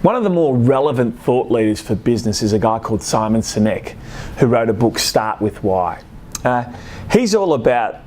One of the more relevant thought leaders for business is a guy called Simon Sinek, who wrote a book, Start With Why. He's all about,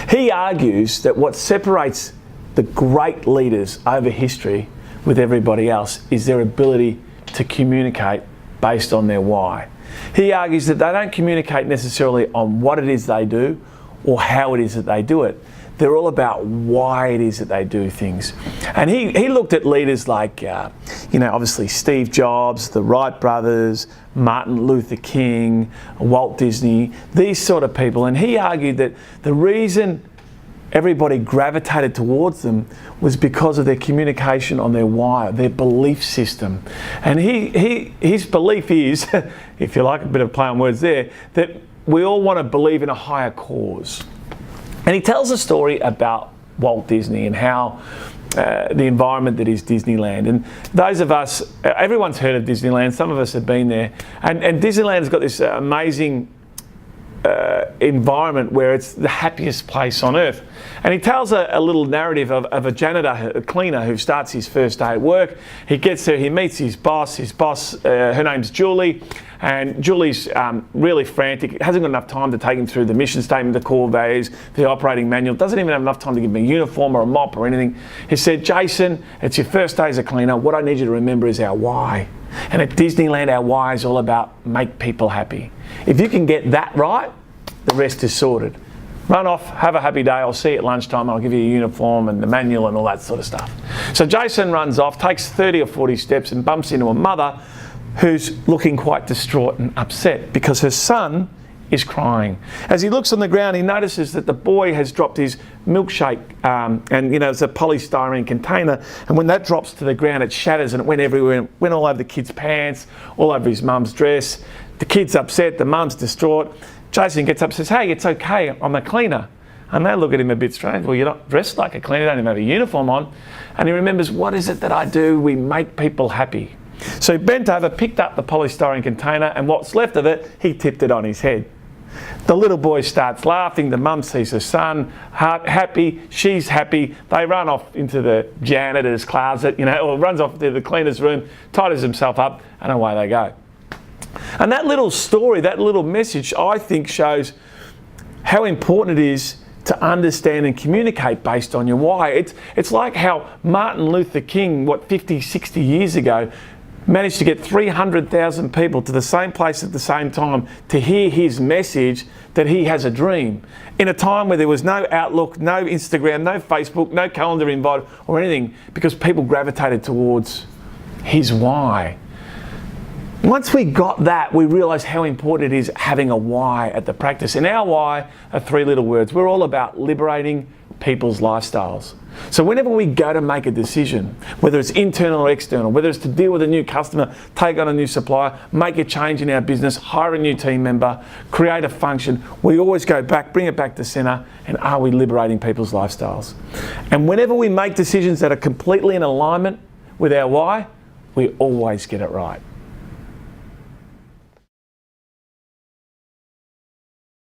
he argues that what separates the great leaders over history with everybody else is their ability to communicate based on their why. He argues that they don't communicate necessarily on what it is they do or how it is that they do it. They're all about why it is that they do things. And he looked at leaders like, obviously Steve Jobs, the Wright brothers, Martin Luther King, Walt Disney, these sort of people. And he argued that the reason everybody gravitated towards them was because of their communication on their why, their belief system. And his belief is, if you like a bit of play on words there, that we all want to believe in a higher cause. And he tells a story about Walt Disney and how the environment that is Disneyland. And those of us, everyone's heard of Disneyland, some of us have been there. And Disneyland has got this amazing environment where it's the happiest place on earth. And he tells a little narrative of a janitor, a cleaner, who starts his first day at work. He gets there, he meets his boss, her name's Julie, and Julie's really frantic, hasn't got enough time to take him through the mission statement, the core values, the operating manual, doesn't even have enough time to give him a uniform or a mop or anything. He said, Jason, it's your first day as a cleaner, what I need you to remember is our why. And at Disneyland, our why is all about make people happy. If you can get that right, the rest is sorted. Run off, have a happy day, I'll see you at lunchtime, I'll give you a uniform and the manual and all that sort of stuff. So Jason runs off, takes 30 or 40 steps and bumps into a mother who's looking quite distraught and upset because her son is crying. As he looks on the ground, he notices that the boy has dropped his milkshake, and it's a polystyrene container, and when that drops to the ground, it shatters and it went everywhere. It went all over the kid's pants, all over his mum's dress. The kid's upset, the mum's distraught. Jason gets up and says, hey, it's okay, I'm a cleaner. And they look at him a bit strange. Well, you're not dressed like a cleaner, you don't even have a uniform on. And he remembers, what is it that I do? We make people happy. So he bent over, picked up the polystyrene container, and what's left of it, he tipped it on his head. The little boy starts laughing, the mum sees her son happy, she's happy, they run off into the janitor's closet, or runs off to the cleaner's room, tidies himself up, and away they go. And that little story, that little message, I think shows how important it is to understand and communicate based on your why. It's like how Martin Luther King, 50, 60 years ago, managed to get 300,000 people to the same place at the same time to hear his message that he has a dream. In a time where there was no Outlook, no Instagram, no Facebook, no calendar invite or anything, because people gravitated towards his why. Once we got that, we realised how important it is having a why at the practice. And our why are three little words. We're all about liberating people's lifestyles. So whenever we go to make a decision, whether it's internal or external, whether it's to deal with a new customer, take on a new supplier, make a change in our business, hire a new team member, create a function, we always go back, bring it back to centre, and are we liberating people's lifestyles? And whenever we make decisions that are completely in alignment with our why, we always get it right.